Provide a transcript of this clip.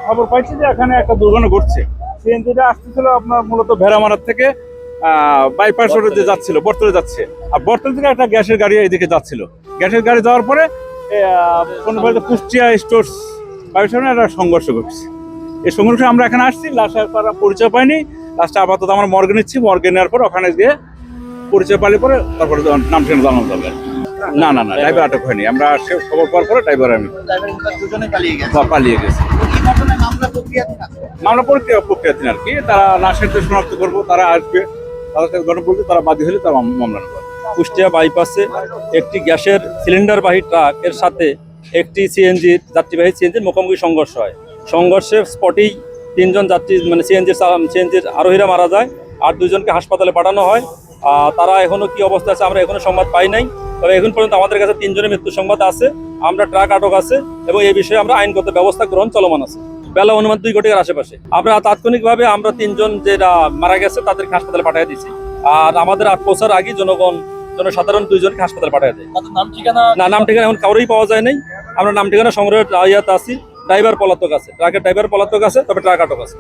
খবর পাইছি যে এখানে একটা দুর্ঘটনা ঘটছে। সিএনজিটা আসতেছিল আপনার মূলত ভেড়ামারার থেকে বাইপাস রোডে যে যাচ্ছিল, বর্তলে যাচ্ছে, আর বর্তল থেকে একটা গ্যাসের গাড়ি এদিকে যাচ্ছিল। গ্যাসের গাড়ি যাওয়ার পরে কুষ্টিয়া স্টোর্স বাড়ির সামনে একটা সংঘর্ষ ঘটছে। এই সংঘর্ষে আমরা এখানে আসছি, লাস্টে তারা পরিচয় পাইনি। লাস্টে আপাতত আমরা মর্গে নিচ্ছি, মর্গে নেওয়ার পর ওখানে গিয়ে পরিচয় পাইলে পরে তারপরে নাম ঠিকানা জানানো যাবে। না না না, ড্রাইভার আটক হয়নি। আমরা খবর পাওয়ার পরে ড্রাইভার আমি পালিয়ে গেছি। মামলা প্রক্রিয়াধীন আর কি। তারা লাশের শনাক্ত করবো, তারা আসবে, তাদের সাথে ঘটনা বলতে তারা বাদী হলে তারা মামলা নেবে। কুষ্টিয়া বাইপাসে একটি গ্যাসের সিলিন্ডারবাহী ট্রাক এর সাথে একটি সিএনজির যাত্রীবাহী সিএনজির মুখোমুখি সংঘর্ষ হয়। সংঘর্ষে স্পটেই 3 জন যাত্রী মানে সিএনজির আরোহীরা মারা যায়, আর 2 জনকে হাসপাতালে পাঠানো হয়। তারা এখনো কি অবস্থা আছে আমরা এখনো সংবাদ পাই নাই, তবে এখন পর্যন্ত আমাদের কাছে 3 জনের মৃত্যু সংবাদ আছে। আমরা ট্রাক আটক আছে এবং এই বিষয়ে আমরা আইনগত ব্যবস্থা গ্রহণ চলমান আছে। বেলা অনুমান 2 ঘটিকার আশেপাশে আমরা তাৎক্ষণিকভাবে আমরা 3 জন যেটা মারা গেছে তাদেরকে হাসপাতালে পাঠিয়ে দিয়েছি। আর আমাদের পৌঁছার আগে জনসাধারণ 2 জনকে হাসপাতালে পাঠিয়ে দেয়। নাম ঠিকানা এখন কারোই পাওয়া যায় নাই। আমরা নাম ঠিকানা সংগ্রহের ইয়াতে আছি। ড্রাইভার পলাতক আছে, ট্রাকের ড্রাইভার পলাতক আছে, তবে ট্রাক আটক আছে।